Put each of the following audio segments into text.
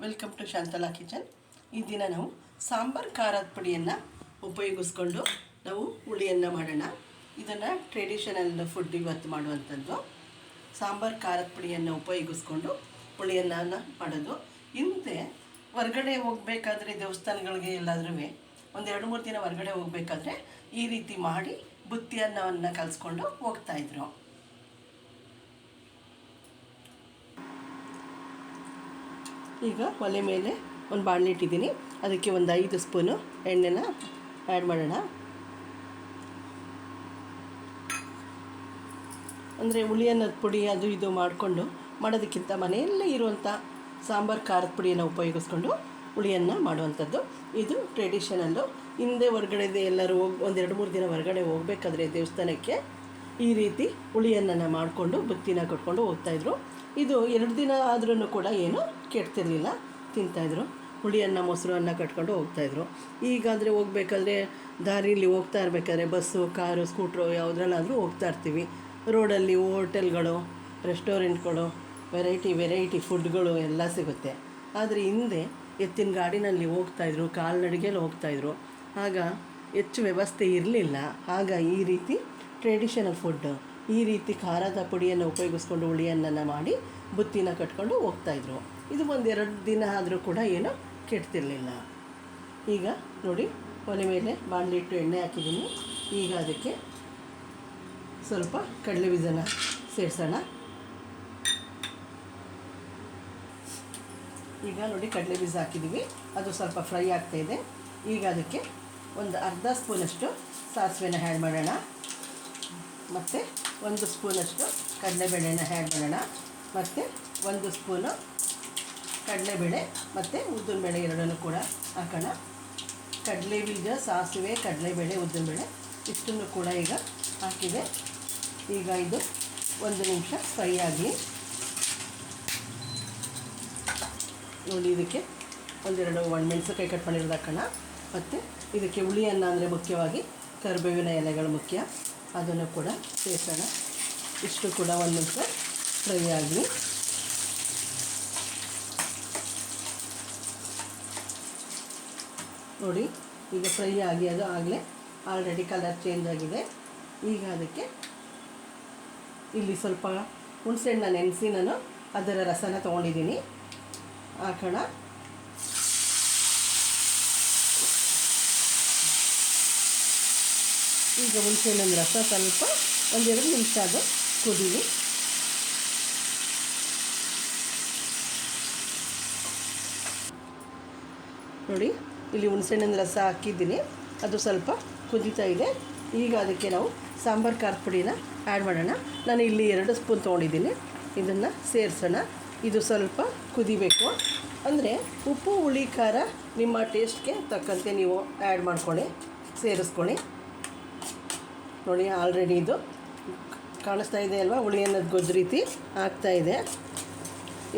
Welcome to Shantala kitchen. ಈ ದಿನ ನಾವು ಸಾಂಬಾರ್ ಖಾರದ ಪುಡಿಯನ್ನು ಉಪಯೋಗಿಸ್ಕೊಂಡು ನಾವು ಹುಳಿಯನ್ನು ಮಾಡೋಣ. ಇದನ್ನು ಟ್ರೆಡಿಷನಲ್ ಫುಡ್ ಇವತ್ತು ಮಾಡುವಂಥದ್ದು. ಸಾಂಬಾರ್ ಖಾರದ ಪುಡಿಯನ್ನು ಉಪಯೋಗಿಸ್ಕೊಂಡು ಹುಳಿಯನ್ನು ಮಾಡೋದು. ಹಿಂದೆ ಹೊರಗಡೆ ಹೋಗಬೇಕಾದ್ರೆ ದೇವಸ್ಥಾನಗಳಿಗೆ ಎಲ್ಲಾದ್ರೂ ಒಂದು 2-3 ದಿನ ಹೊರಗಡೆ ಹೋಗಬೇಕಾದ್ರೆ ಈ ರೀತಿ ಮಾಡಿ ಬುತ್ತಿ ಅನ್ನವನ್ನು ಕಲಿಸ್ಕೊಂಡು ಹೋಗ್ತಾಯಿದ್ರು. ಈಗ ಒಲೆ ಮೇಲೆ ಒಂದು ಬಾಣಲೆ ಇಟ್ಟಿದ್ದೀನಿ. ಅದಕ್ಕೆ ಒಂದು 5 ಸ್ಪೂನು ಎಣ್ಣೆನ ಆ್ಯಡ್ ಮಾಡೋಣ. ಅಂದರೆ ಹುಳಿ ಅನ್ನದ ಪುಡಿ ಅದು ಇದು ಮಾಡಿಕೊಂಡು ಮಾಡೋದಕ್ಕಿಂತ ಮನೆಯಲ್ಲೇ ಇರುವಂಥ ಸಾಂಬಾರು ಖಾರದ ಪುಡಿಯನ್ನು ಉಪಯೋಗಿಸ್ಕೊಂಡು ಹುಳಿಯನ್ನು ಮಾಡುವಂಥದ್ದು. ಇದು ಟ್ರೆಡಿಷನಲ್ಲು. ಹಿಂದೆ ಹೊರಗಡೆ ಎಲ್ಲರೂ ಒಂದು 2-3 ದಿನ ಹೊರಗಡೆ ಹೋಗಬೇಕಾದ್ರೆ ದೇವಸ್ಥಾನಕ್ಕೆ ಈ ರೀತಿ ಹುಳಿಯನ್ನು ಮಾಡಿಕೊಂಡು ಬುತ್ತಿನ ಕಟ್ಕೊಂಡು ಹೋಗ್ತಾಯಿದ್ರು. ಇದು 2 ದಿನ ಆದ್ರೂ ಕೂಡ ಏನು ಕೆಡ್ತಿರ್ಲಿಲ್ಲ, ತಿಂತಾಯಿದ್ರು. ಹುಳಿಯನ್ನು ಮೊಸರು ಅನ್ನ ಕಟ್ಕೊಂಡು ಹೋಗ್ತಾಯಿದ್ರು. ಈಗಾದರೆ ಹೋಗ್ಬೇಕಾದ್ರೆ ದಾರಿಯಲ್ಲಿ ಹೋಗ್ತಾ ಇರಬೇಕಾದ್ರೆ ಬಸ್ಸು, ಕಾರು, ಸ್ಕೂಟ್ರು ಯಾವುದ್ರಲ್ಲಾದರೂ ಹೋಗ್ತಾ ಇರ್ತೀವಿ. ರೋಡಲ್ಲಿ ಹೋಟೆಲ್ಗಳು, ರೆಸ್ಟೋರೆಂಟ್ಗಳು, ವೆರೈಟಿ ಫುಡ್ಗಳು ಎಲ್ಲ ಸಿಗುತ್ತೆ. ಆದರೆ ಹಿಂದೆ ಎತ್ತಿನ ಗಾಡಿನಲ್ಲಿ ಹೋಗ್ತಾಯಿದ್ರು, ಕಾಲ್ನಡಿಗೆಯಲ್ಲಿ ಹೋಗ್ತಾಯಿದ್ರು. ಆಗ ಹೆಚ್ಚು ವ್ಯವಸ್ಥೆ ಇರಲಿಲ್ಲ. ಆಗ ಈ ರೀತಿ ಟ್ರೆಡಿಷನಲ್ ಫುಡ್, ಈ ರೀತಿ ಖಾರದ ಪುಡಿಯನ್ನು ಉಪಯೋಗಿಸ್ಕೊಂಡು ಹುಳಿಯನ್ನು ಮಾಡಿ ಬುತ್ತಿನ ಕಟ್ಕೊಂಡು ಹೋಗ್ತಾಯಿದ್ರು. ಇದು 1-2 ದಿನ ಆದರೂ ಕೂಡ ಏನೂ ಕೆಡ್ತಿರಲಿಲ್ಲ. ಈಗ ನೋಡಿ, ಒಲೆ ಮೇಲೆ ಬಾಣಲೆ ಇಟ್ಟು ಎಣ್ಣೆ ಹಾಕಿದ್ದೀನಿ. ಈಗ ಅದಕ್ಕೆ ಸ್ವಲ್ಪ ಕಡಲೆ ಬೀಜನ ಸೇರಿಸೋಣ. ಈಗ ನೋಡಿ, ಕಡಲೆ ಬೀಜ ಹಾಕಿದ್ದೀವಿ, ಅದು ಸ್ವಲ್ಪ ಫ್ರೈ ಆಗ್ತಾಯಿದೆ. ಈಗ ಅದಕ್ಕೆ ಒಂದು ಅರ್ಧ ಸ್ಪೂನಷ್ಟು ಸಾಸಿವೆನ ಆ್ಯಡ್ ಮಾಡೋಣ. ಮತ್ತು 1 ಸ್ಪೂನಷ್ಟು ಕಡಲೆಬೇಳೆನ ಆ್ಯಡ್ ಮಾಡೋಣ. ಮತ್ತು 1 ಸ್ಪೂನು ಕಡಲೆಬೇಳೆ ಮತ್ತು ಉದ್ದಿನಬೇಳೆ ಎರಡನ್ನೂ ಕೂಡ ಹಾಕೋಣ. ಕಡಲೆ ಬೀಜ, ಸಾಸಿವೆ, ಕಡಲೆಬೇಳೆ, ಉದ್ದಿನಬೇಳೆ ಇಷ್ಟನ್ನು ಕೂಡ ಈಗ ಹಾಕಿದೆ. ಈಗ ಇದು 1 ನಿಮಿಷ ಫ್ರೈ ಆಗಿ ನೋಡಿ. ಇದಕ್ಕೆ 1-2 ಒಣಮೆಣಸಿನಕಾಯಿ ಕಟ್ ಮಾಡಿರೋದು ಹಾಕೋಣ. ಮತ್ತು ಇದಕ್ಕೆ ಹುಳಿಯನ್ನು ಅಂದರೆ ಮುಖ್ಯವಾಗಿ ಕರಿಬೇವಿನ ಎಲೆಗಳು ಮುಖ್ಯ, ಅದನ್ನು ಕೂಡ ಸೇರಿಸೋಣ. ಇಷ್ಟು ಕೂಡ 1 ನಿಮಿಷ ಫ್ರೈ ಆಗಿ ನೋಡಿ. ಈಗ ಫ್ರೈ ಆಗಿ ಅದು ಆಗಲೇ ಆಲ್ರೆಡಿ ಕಲರ್ ಚೇಂಜ್ ಆಗಿದೆ. ಈಗ ಅದಕ್ಕೆ ಇಲ್ಲಿ ಸ್ವಲ್ಪ ಹುಣಸೆಹಣ್ಣು ನೆನೆಸಿ ನಾನು ಅದರ ರಸನ ತೊಗೊಂಡಿದ್ದೀನಿ, ಹಾಕೋಣ. ಈಗ ಹುಣಸೆಹಣ್ಣಿನ ರಸ ಸ್ವಲ್ಪ 1-2 ನಿಮಿಷ ಅದು ಕುದೀಲಿ. ನೋಡಿ, ಇಲ್ಲಿ ಹುಣಸೆಹಣ್ಣಿನ ರಸ ಹಾಕಿದ್ದೀನಿ, ಅದು ಸ್ವಲ್ಪ ಕುದೀತಾ ಇದೆ. ಈಗ ಅದಕ್ಕೆ ನಾವು ಸಾಂಬಾರು ಖಾರದ ಪುಡಿನ ಆ್ಯಡ್ ಮಾಡೋಣ. ನಾನು ಇಲ್ಲಿ 2 ಸ್ಪೂನ್ ತೊಗೊಂಡಿದ್ದೀನಿ. ಇದನ್ನು ಸೇರಿಸೋಣ. ಇದು ಸ್ವಲ್ಪ ಕುದಿಬೇಕು. ಅಂದರೆ ಉಪ್ಪು, ಹುಳಿ, ಖಾರ ನಿಮ್ಮ ಟೇಸ್ಟ್ಗೆ ತಕ್ಕಂತೆ ನೀವು ಆ್ಯಡ್ ಮಾಡ್ಕೊಳ್ಳಿ, ಸೇರಿಸ್ಕೊಳ್ಳಿ. ನೋಡಿ, ಆಲ್ರೆಡಿ ಇದು ಕಾಣಿಸ್ತಾ ಇದೆ ಅಲ್ವಾ, ಹುಳಿ ಅನ್ನೋದು ಗೊಜ್ಜು ರೀತಿ ಆಗ್ತಾಯಿದೆ.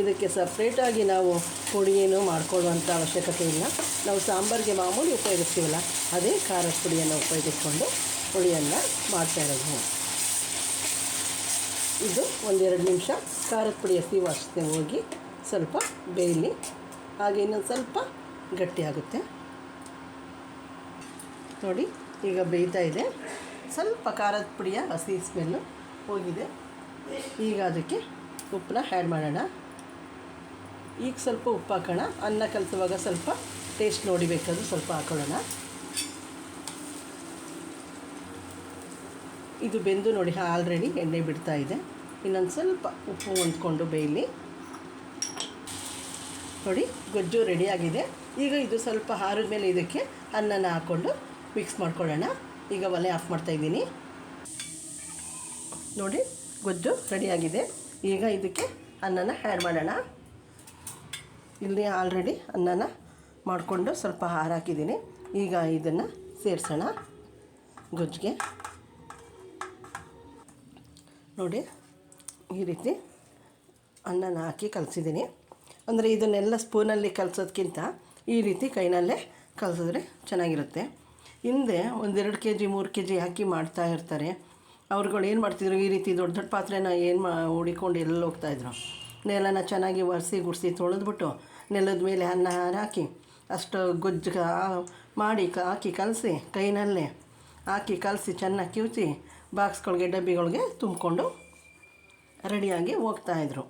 ಇದಕ್ಕೆ ಸಪ್ರೇಟಾಗಿ ನಾವು ಪುಡಿಯನ್ನು ಮಾಡ್ಕೊಳ್ಳುವಂಥ ಅವಶ್ಯಕತೆ ಇಲ್ಲ. ನಾವು ಸಾಂಬಾರಿಗೆ ಮಾಮೂಲಿ ಉಪಯೋಗಿಸ್ತೀವಲ್ಲ, ಅದೇ ಖಾರದ ಪುಡಿಯನ್ನು ಉಪಯೋಗಿಸ್ಕೊಂಡು ಹುಳಿಯನ್ನು ಮಾಡ್ತಾಯಿರೋದು. ಇದು 1-2 ನಿಮಿಷ ಖಾರದ ಪುಡಿ ಹಸಿ ವಾಸನೆ ಹೋಗಿ ಸ್ವಲ್ಪ ಬೇಯಲಿ. ಹಾಗೆ ಇನ್ನೊಂದು ಸ್ವಲ್ಪ ಗಟ್ಟಿಯಾಗುತ್ತೆ. ನೋಡಿ, ಈಗ ಬೇಯ್ತಾ ಇದೆ. ಸ್ವಲ್ಪ ಖಾರದ ಪುಡಿಯ ಹಸಿ ಸ್ಮೆಲ್ಲು ಹೋಗಿದೆ. ಈಗ ಅದಕ್ಕೆ ಉಪ್ಪನ್ನ ಆ್ಯಡ್ ಮಾಡೋಣ. ಈಗ ಸ್ವಲ್ಪ ಉಪ್ಪು ಹಾಕೋಣ. ಅನ್ನ ಕಲಿಸುವಾಗ ಸ್ವಲ್ಪ ಟೇಸ್ಟ್ ನೋಡಿಬೇಕಾದ್ರೂ ಸ್ವಲ್ಪ ಹಾಕೊಳ್ಳೋಣ. ಇದು ಬೆಂದು ನೋಡಿ ಆಲ್ರೆಡಿ ಎಣ್ಣೆ ಬಿಡ್ತಾ ಇದೆ. ಇನ್ನೊಂದು ಸ್ವಲ್ಪ ಉಪ್ಪು ಹೊಂದ್ಕೊಂಡು ಬೇಯಲಿ. ನೋಡಿ, ಗೊಜ್ಜು ರೆಡಿಯಾಗಿದೆ. ಈಗ ಇದು ಸ್ವಲ್ಪ ಆರಿದ ಮೇಲೆ ಇದಕ್ಕೆ ಅನ್ನನ ಹಾಕ್ಕೊಂಡು ಮಿಕ್ಸ್ ಮಾಡ್ಕೊಳ್ಳೋಣ. ಈಗ ಒಲೆ ಆಫ್ ಮಾಡ್ತಾಯಿದ್ದೀನಿ. ನೋಡಿ, ಗೊಜ್ಜು ರೆಡಿಯಾಗಿದೆ. ಈಗ ಇದಕ್ಕೆ ಅನ್ನನ ಆ್ಯಡ್ ಮಾಡೋಣ. ಇಲ್ಲಿ ಆಲ್ರೆಡಿ ಅನ್ನನ ಮಾಡಿಕೊಂಡು ಸ್ವಲ್ಪ ಹಾಕಿದ್ದೀನಿ. ಈಗ ಇದನ್ನು ಸೇರಿಸೋಣ ಗೊಜ್ಜಿಗೆ. ನೋಡಿ, ಈ ರೀತಿ ಅನ್ನನ ಹಾಕಿ ಕಲಸಿದ್ದೀನಿ. ಅಂದರೆ ಇದನ್ನೆಲ್ಲ ಸ್ಪೂನಲ್ಲಿ ಕಲಸೋದ್ಕಿಂತ ಈ ರೀತಿ ಕೈನಲ್ಲೇ ಕಲಸಿದ್ರೆ ಚೆನ್ನಾಗಿರುತ್ತೆ. ಹಿಂದೆ 1-2 kg 3 kg ಹಾಕಿ ಮಾಡ್ತಾ ಇರ್ತಾರೆ. ಅವ್ರುಗಳು ಏನು ಮಾಡ್ತಿದ್ರು, ಈ ರೀತಿ ದೊಡ್ಡ ದೊಡ್ಡ ಪಾತ್ರೆನ ಹುಡಿಕೊಂಡು ಹೋಗ್ತಾಯಿದ್ರು. ನೆಲನ ಚೆನ್ನಾಗಿ ಒರೆಸಿ ಗುಡಿಸಿ ತೊಳೆದ್ಬಿಟ್ಟು ನೆಲದ ಮೇಲೆ ಅನ್ನ ಹಾಕಿ ಅಷ್ಟು ಗೊಜ್ಜು ಮಾಡಿ ಹಾಕಿ ಕಲಸಿ ಕೈನಲ್ಲೇ ಹಾಕಿ ಕಲಸಿ ಚೆನ್ನಾಗಿ ಕಿವುಚಿ ಬಾಕ್ಸ್ಗಳಿಗೆ ಡಬ್ಬಿಗಳಿಗೆ ತುಂಬಿಕೊಂಡು ರೆಡಿಯಾಗಿ ಹೋಗ್ತಾಯಿದ್ರು.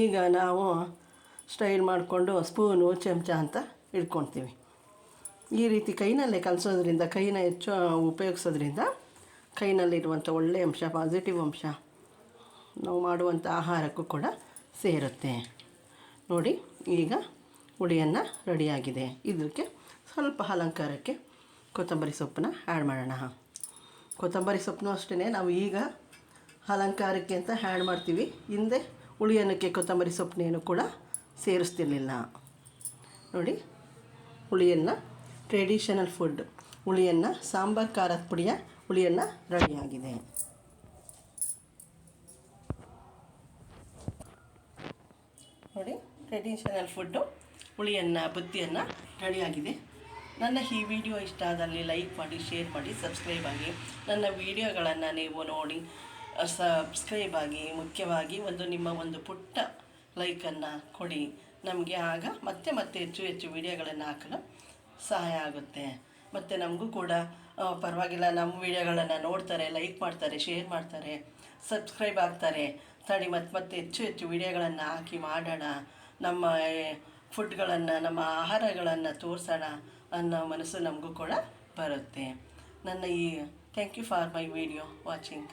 ಈಗ ನಾವು ಸ್ಟೈಲ್ ಮಾಡಿಕೊಂಡು ಸ್ಪೂನು ಚಮಚ ಅಂತ ಇಟ್ಕೊಳ್ತೀವಿ. ಈ ರೀತಿ ಕೈನಲ್ಲೇ ಕಲಸೋದ್ರಿಂದ, ಕೈನ ಹೆಚ್ಚು ಉಪಯೋಗಿಸೋದ್ರಿಂದ ಕೈನಲ್ಲಿರುವಂಥ ಒಳ್ಳೆಯ ಅಂಶ, ಪಾಸಿಟಿವ್ ಅಂಶ ನಾವು ಮಾಡುವಂಥ ಆಹಾರಕ್ಕೂ ಕೂಡ ಸೇರುತ್ತೆ. ನೋಡಿ, ಈಗ ಹುಳಿಯನ್ನು ರೆಡಿಯಾಗಿದೆ. ಇದಕ್ಕೆ ಸ್ವಲ್ಪ ಅಲಂಕಾರಕ್ಕೆ ಕೊತ್ತಂಬರಿ ಸೊಪ್ಪನ್ನ ಆ್ಯಡ್ ಮಾಡೋಣ. ಕೊತ್ತಂಬರಿ ಸೊಪ್ಪನ್ನು ಅಷ್ಟೇ ನಾವು ಈಗ ಅಲಂಕಾರಕ್ಕೆ ಅಂತ ಆ್ಯಡ್ ಮಾಡ್ತೀವಿ. ಹಿಂದೆ ಹುಳಿ ಅನ್ನಕ್ಕೆ ಕೊತ್ತಂಬರಿ ಸೊಪ್ಪನ್ನೇನು ಕೂಡ ಸೇರಿಸ್ತಿರ್ಲಿಲ್ಲ. ನೋಡಿ, ಹುಳಿಯನ್ನು ಟ್ರೆಡಿಷನಲ್ ಫುಡ್ ಹುಳಿಯನ್ನು ಸಾಂಬಾರು ಖಾರದ ಪುಡಿಯ ಹುಳಿಯನ್ನು ರೆಡಿಯಾಗಿದೆ. ನೋಡಿ, ಟ್ರೆಡಿಷನಲ್ ಫುಡ್ಡು ಹುಳಿಯನ್ನು ಬುತ್ತಿಯನ್ನು ರೆಡಿಯಾಗಿದೆ. ನನ್ನ ಈ ವಿಡಿಯೋ ಇಷ್ಟ ಆದಲ್ಲಿ ಲೈಕ್ ಮಾಡಿ, ಶೇರ್ ಮಾಡಿ, ಸಬ್ಸ್ಕ್ರೈಬ್ ಆಗಿ. ನನ್ನ ವಿಡಿಯೋಗಳನ್ನು ನೀವು ನೋಡಿ ಸಬ್ಸ್ಕ್ರೈಬ್ ಆಗಿ, ಮುಖ್ಯವಾಗಿ ನಿಮ್ಮ ಒಂದು ಪುಟ್ಟ ಲೈಕನ್ನು ಕೊಡಿ. ನಮಗೆ ಆಗ ಮತ್ತೆ ಹೆಚ್ಚು ವಿಡಿಯೋಗಳನ್ನು ಹಾಕಲು ಸಹಾಯ ಆಗುತ್ತೆ. ಮತ್ತು ನಮಗೂ ಕೂಡ ಪರವಾಗಿಲ್ಲ, ನಮ್ಮ ವಿಡಿಯೋಗಳನ್ನು ನೋಡ್ತಾರೆ, ಲೈಕ್ ಮಾಡ್ತಾರೆ, ಶೇರ್ ಮಾಡ್ತಾರೆ, ಸಬ್ಸ್ಕ್ರೈಬ್ ಆಗ್ತಾರೆ. ತಡಿ ಮತ್ತೆ ಹೆಚ್ಚು ವಿಡಿಯೋಗಳನ್ನು ಹಾಕಿ ಮಾಡೋಣ, ನಮ್ಮ ಫುಡ್ಗಳನ್ನು, ನಮ್ಮ ಆಹಾರಗಳನ್ನು ತೋರಿಸೋಣ ಅನ್ನೋ ಮನಸ್ಸು ನಮಗೂ ಕೂಡ ಬರುತ್ತೆ. ನನ್ನ ಈ thank you for my video watching.